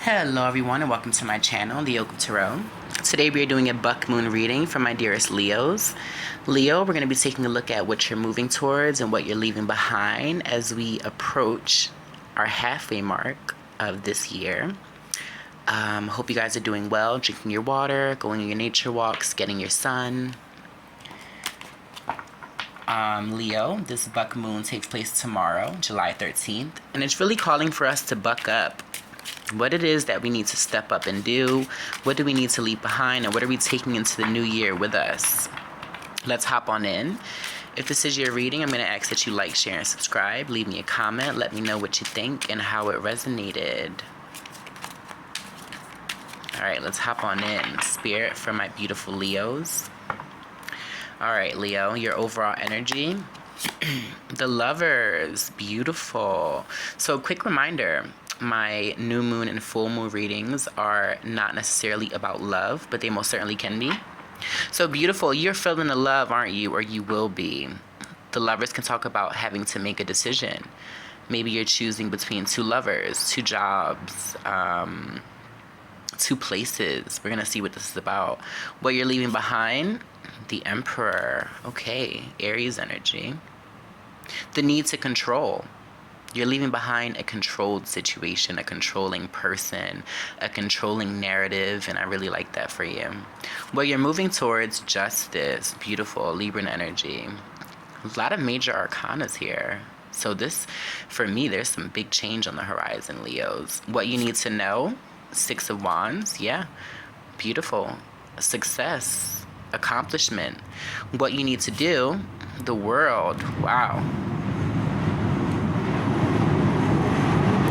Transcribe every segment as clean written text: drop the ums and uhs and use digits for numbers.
Hello everyone and welcome to my channel, The Oak of Tarot. Today we are doing a Buck Moon reading for my dearest Leos. Leo, we're going to be taking a look at what you're moving towards and what you're leaving behind as we approach our halfway mark of this year. Hope you guys are doing well, drinking your water, going on your nature walks, getting your sun. Leo, this Buck Moon takes place tomorrow, July 13th, and it's really calling for us to buck up. What it is that we need to step up and do, what do we need to leave behind, and what are we taking into the new year with us? Let's hop on in. If this is your reading, I'm going to ask that you like, share, and subscribe. Leave me a comment. Let me know what you think and how it resonated. All right, let's hop on in. Spirit for my beautiful Leos. All right, Leo, your overall energy. The Lovers, beautiful. So quick reminder, my new moon and full moon readings are not necessarily about love, but they most certainly can be. So beautiful, you're feeling the love, aren't you? Or you will be. The Lovers can talk about having to make a decision. Maybe you're choosing between two lovers, two jobs, two places. We're going to see what this is about. What you're leaving behind, the Emperor. Okay, Aries energy. The need to control. You're leaving behind a controlled situation, a controlling person, a controlling narrative, and I really like that for you. Well, you're moving towards justice. Beautiful, Libran energy. A lot of major arcanas here. So this, for me, there's some big change on the horizon, Leos. What you need to know, Six of Wands, yeah, beautiful. Success, accomplishment. What you need to do, the World, wow.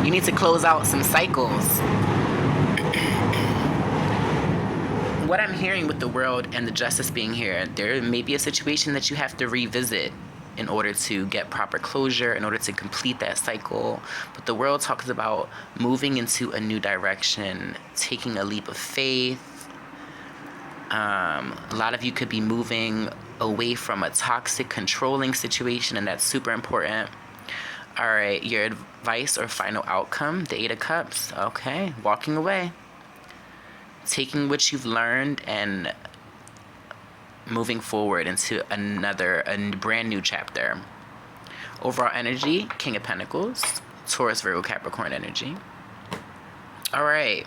You need to close out some cycles. What I'm hearing with the World and the Justice being here, there may be a situation that you have to revisit in order to get proper closure, in order to complete that cycle. But the World talks about moving into a new direction, taking a leap of faith. A lot of you could be moving away from a toxic, controlling situation, and that's super important. All right, your advice or final outcome, the Eight of Cups. Okay, walking away. Taking what you've learned and moving forward into a brand new chapter. Overall energy, King of Pentacles, Taurus, Virgo, Capricorn energy. All right.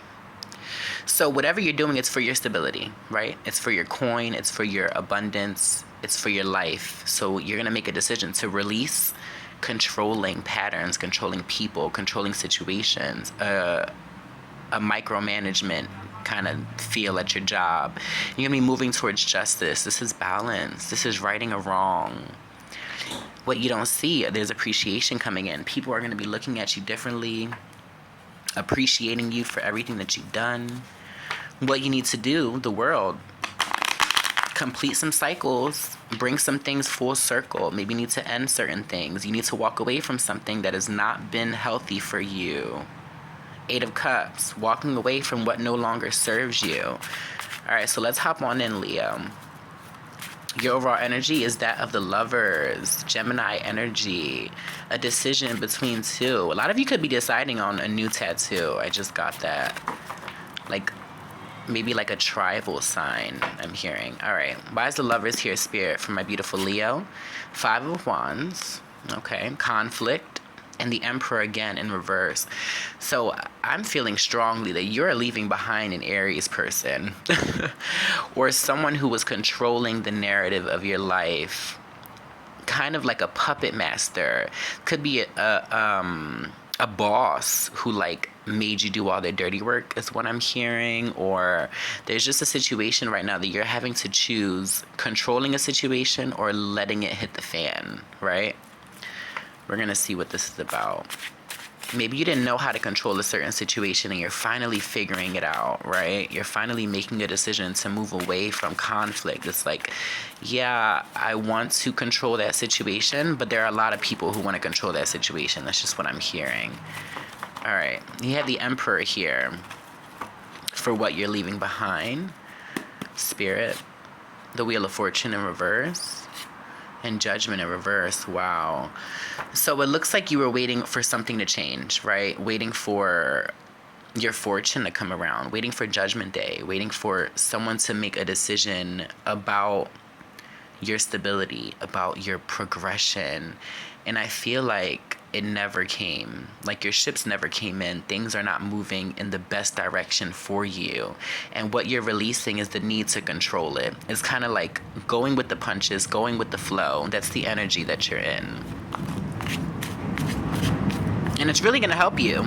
So whatever you're doing, it's for your stability, right? It's for your coin, it's for your abundance, it's for your life. So you're going to make a decision to release controlling patterns, controlling people, controlling situations, a micromanagement kind of feel at your job. You're going to be moving towards justice. This is balance. This is righting a wrong. What you don't see, there's appreciation coming in. People are going to be looking at you differently, appreciating you for everything that you've done. What you need to do, the World, complete some cycles, bring some things full circle. Maybe you need to end certain things. You need to walk away from something that has not been healthy for you. Eight of Cups, walking away from what no longer serves you. All right, so let's hop on in, Leo. Your overall energy is that of the Lovers, Gemini energy, a decision between two. A lot of you could be deciding on a new tattoo. I just got that. Maybe like a tribal sign, I'm hearing. All right. Why is the Lovers here, Spirit, for my beautiful Leo? Five of Wands. Okay. Conflict. And the Emperor again in reverse. So I'm feeling strongly that you're leaving behind an Aries person. Or someone who was controlling the narrative of your life. Kind of like a puppet master. Could be a boss who made you do all their dirty work is what I'm hearing. Or there's just a situation right now that you're having to choose controlling a situation or letting it hit the fan, right? We're going to see what this is about. Maybe you didn't know how to control a certain situation and you're finally figuring it out, right? You're finally making a decision to move away from conflict. It's like, yeah, I want to control that situation, but there are a lot of people who want to control that situation. That's just what I'm hearing. All right. You have the Emperor here for what you're leaving behind. Spirit. The Wheel of Fortune in reverse. And Judgment in reverse. Wow. So it looks like you were waiting for something to change, right? Waiting for your fortune to come around, waiting for Judgment Day, waiting for someone to make a decision about your stability, about your progression. And I feel like it never came. Like your ships never came in. Things are not moving in the best direction for you. And what you're releasing is the need to control it. It's kind of like going with the punches, going with the flow. That's the energy that you're in. And it's really going to help you,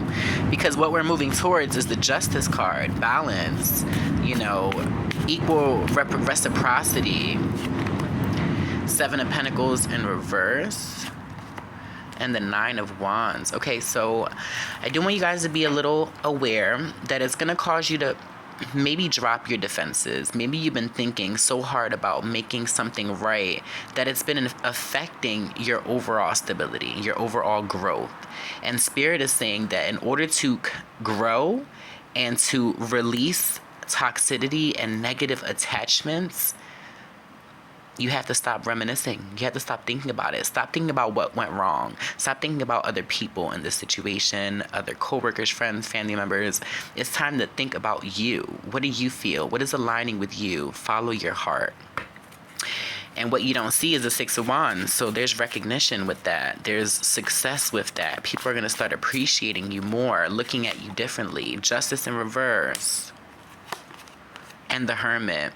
because what we're moving towards is the Justice card, balance, equal reciprocity. Seven of Pentacles in reverse, and the Nine of Wands. Okay, so I do want you guys to be a little aware that it's going to cause you to maybe drop your defenses. Maybe you've been thinking so hard about making something right that it's been affecting your overall stability, your overall growth. And Spirit is saying that in order to grow and to release toxicity and negative attachments, you have to stop reminiscing. You have to stop thinking about it. Stop thinking about what went wrong. Stop thinking about other people in this situation, other coworkers, friends, family members. It's time to think about you. What do you feel? What is aligning with you? Follow your heart. And what you don't see is the Six of Wands. So there's recognition with that. There's success with that. People are going to start appreciating you more, looking at you differently. Justice in reverse. And the Hermit.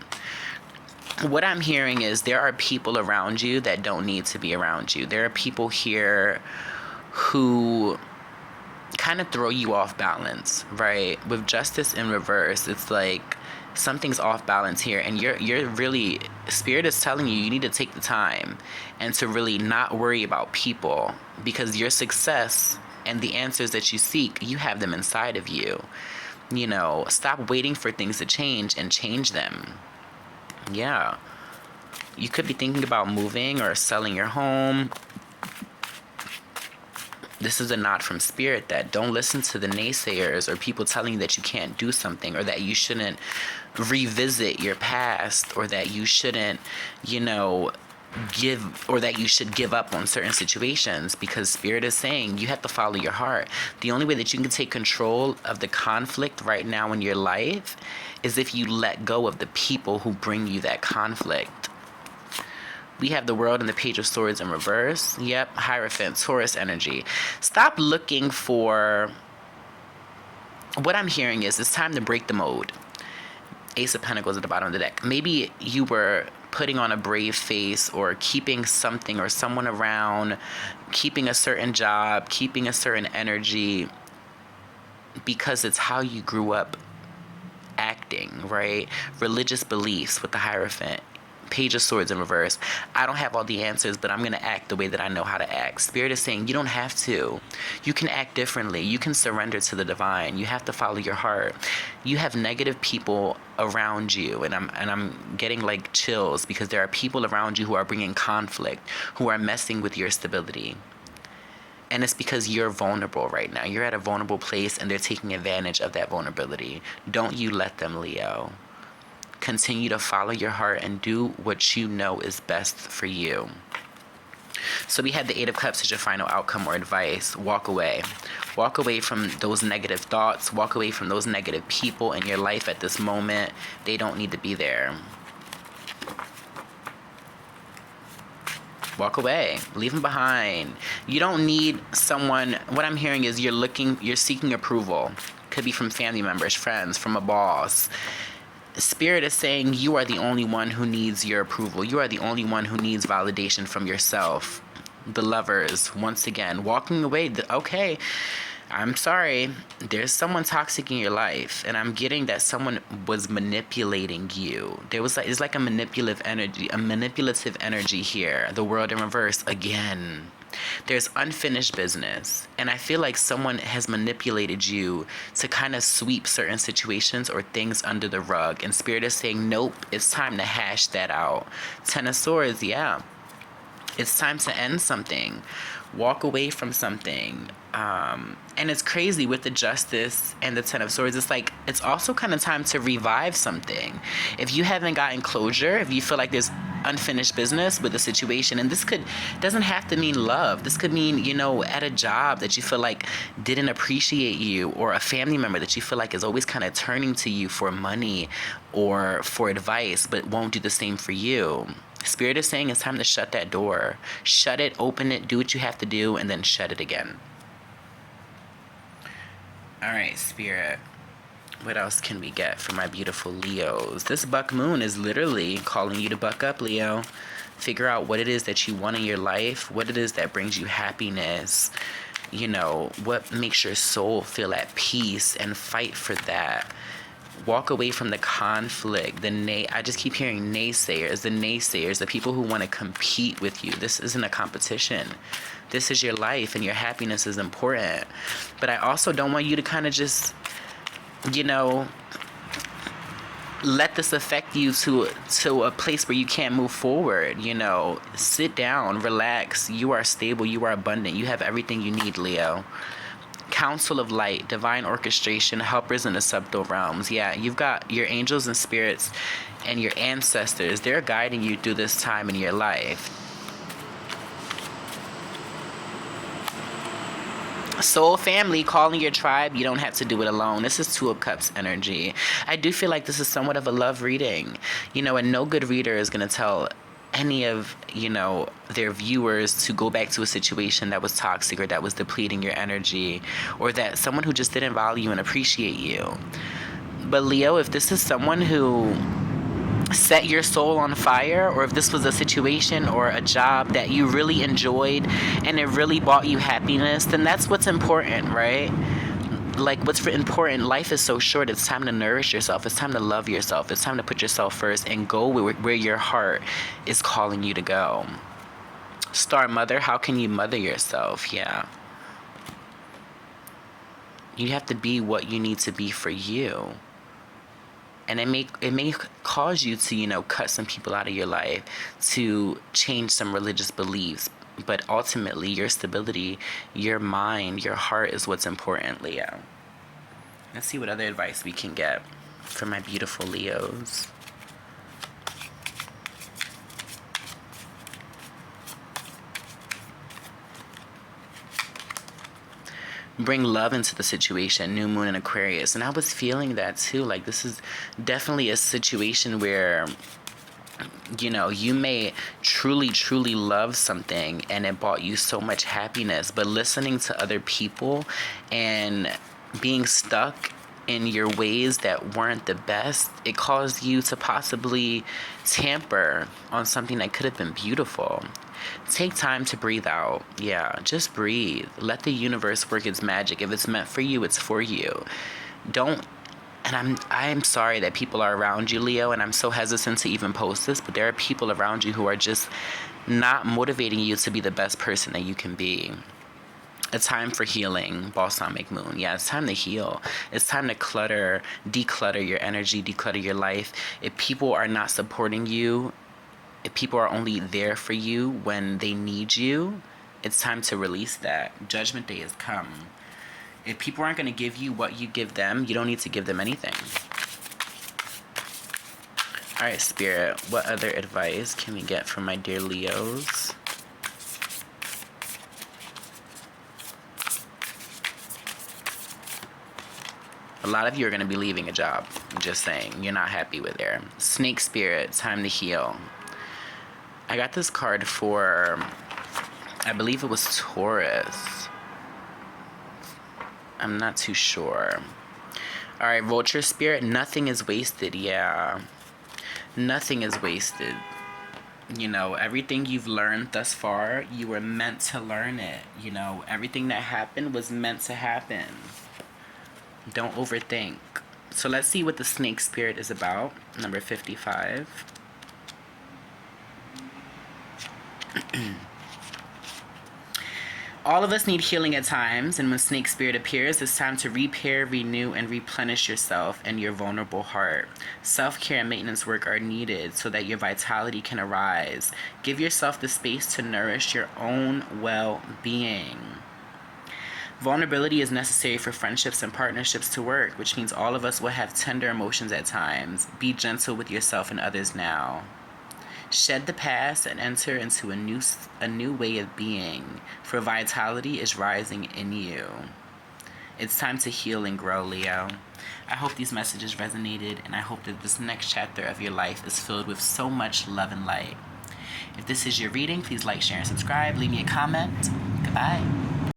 What I'm hearing is there are people around you that don't need to be around you. There are people here who kind of throw you off balance, right? With Justice in reverse, it's like something's off balance here, and you're really, Spirit is telling you need to take the time and to really not worry about people, because your success and the answers that you seek, you have them inside of you. Stop waiting for things to change and change them. Yeah. You could be thinking about moving or selling your home. This is a nod from Spirit that don't listen to the naysayers or people telling you that you can't do something, or that you shouldn't revisit your past, or that you shouldn't, or that you should give up on certain situations, because Spirit is saying you have to follow your heart. The only way that you can take control of the conflict right now in your life is if you let go of the people who bring you that conflict. We have the World and the Page of Swords in reverse. Yep, Hierophant, Taurus energy. Stop looking for... What I'm hearing is it's time to break the mode. Ace of Pentacles at the bottom of the deck. Maybe you were putting on a brave face, or keeping something or someone around, keeping a certain job, keeping a certain energy, because it's how you grew up acting, right? Religious beliefs with the Hierophant. Page of Swords in reverse. I don't have all the answers, but I'm going to act the way that I know how to act. Spirit is saying you don't have to. You can act differently. You can surrender to the divine. You have to follow your heart. You have negative people around you, and I'm getting like chills, because there are people around you who are bringing conflict, who are messing with your stability. And it's because you're vulnerable right now. You're at a vulnerable place, and they're taking advantage of that vulnerability. Don't you let them, Leo. Continue to follow your heart and do what you know is best for you. So we had the Eight of Cups as your final outcome or advice. Walk away. Walk away from those negative thoughts. Walk away from those negative people in your life at this moment. They don't need to be there. Walk away. Leave them behind. You don't need someone. What I'm hearing is you're seeking approval. Could be from family members, friends, from a boss. Spirit is saying you are the only one who needs your approval. You are the only one who needs validation from yourself. The Lovers, once again, walking away. Okay, I'm sorry. There's someone toxic in your life, and I'm getting that someone was manipulating you. It's like a manipulative energy here. The World in reverse again. There's unfinished business, and I feel like someone has manipulated you to kind of sweep certain situations or things under the rug, and Spirit is saying nope, it's time to hash that out. Ten of Swords, yeah, it's time to end something, walk away from something. And it's crazy with the Justice and the Ten of Swords. It's like it's also kind of time to revive something. If you haven't gotten closure, if you feel like there's unfinished business with the situation. And this doesn't have to mean love. This could mean, at a job that you feel like didn't appreciate you, or a family member that you feel like is always kind of turning to you for money or for advice, but won't do the same for you. Spirit is saying it's time to shut that door. Shut it, open it, do what you have to do, and then shut it again. All right, Spirit. What else can we get for my beautiful Leos? This buck moon is literally calling you to buck up, Leo. Figure out what it is that you want in your life, what it is that brings you happiness, what makes your soul feel at peace, and fight for that. Walk away from the conflict, I just keep hearing naysayers, the people who want to compete with you. This isn't a competition. This is your life, and your happiness is important. But I also don't want you to kind of just, let this affect you to a place where you can't move forward. Sit down, relax. You are stable, you are abundant, you have everything you need, Leo. Council of light, divine orchestration, helpers in the subtle realms. Yeah, you've got your angels and spirits and your ancestors. They're guiding you through this time in your life. Soul family, calling your tribe. You don't have to do it alone. This is Two of Cups energy. I do feel like this is somewhat of a love reading, and no good reader is going to tell any of, their viewers to go back to a situation that was toxic or that was depleting your energy, or that someone who just didn't value and appreciate you. But Leo, if this is someone who set your soul on fire, or if this was a situation or a job that you really enjoyed and it really brought you happiness, then that's what's important, right? Like, what's important, life is so short. It's time to nourish yourself. It's time to love yourself. It's time to put yourself first and go where your heart is calling you to go. Star Mother, how can you mother yourself? Yeah. You have to be what you need to be for you. And it may cause you to, cut some people out of your life, to change some religious beliefs. But ultimately, your stability, your mind, your heart is what's important, Leo. Let's see what other advice we can get for my beautiful Leos. Bring love into the situation, new moon in Aquarius. And I was feeling that too. Like, this is definitely a situation where, you may truly, truly love something and it brought you so much happiness, but listening to other people and being stuck in your ways that weren't the best, it caused you to possibly tamper on something that could have been beautiful. Take time to breathe out. Yeah, just breathe. Let the universe work its magic. If it's meant for you, it's for you. And I'm sorry that people are around you, Leo, and I'm so hesitant to even post this, but there are people around you who are just not motivating you to be the best person that you can be. A time for healing, balsamic moon. Yeah, it's time to heal. It's time to declutter your energy, declutter your life. If people are not supporting you, if people are only there for you when they need you, it's time to release that. Judgment Day has come. If people aren't going to give you what you give them, you don't need to give them anything. All right, Spirit, what other advice can we get from my dear Leos? A lot of you are going to be leaving a job. I'm just saying. You're not happy with it. Snake Spirit, time to heal. I got this card for, I believe it was Taurus. I'm not too sure. All right, Vulture Spirit, nothing is wasted. Yeah, nothing is wasted. Everything you've learned thus far, you were meant to learn it. Everything that happened was meant to happen. Don't overthink. So let's see what the Snake Spirit is about. Number 55. All of us need healing at times, and when Snake Spirit appears, it's time to repair, renew, and replenish yourself and your vulnerable heart. Self-care and maintenance work are needed so that your vitality can arise. Give yourself the space to nourish your own well-being. Vulnerability is necessary for friendships and partnerships to work, which means all of us will have tender emotions at times. Be gentle with yourself and others now. Shed the past and enter into a new way of being, for vitality is rising in you. It's time to heal and grow, Leo. I hope these messages resonated, and I hope that this next chapter of your life is filled with so much love and light. If this is your reading, please like, share, and subscribe. Leave me a comment. Goodbye.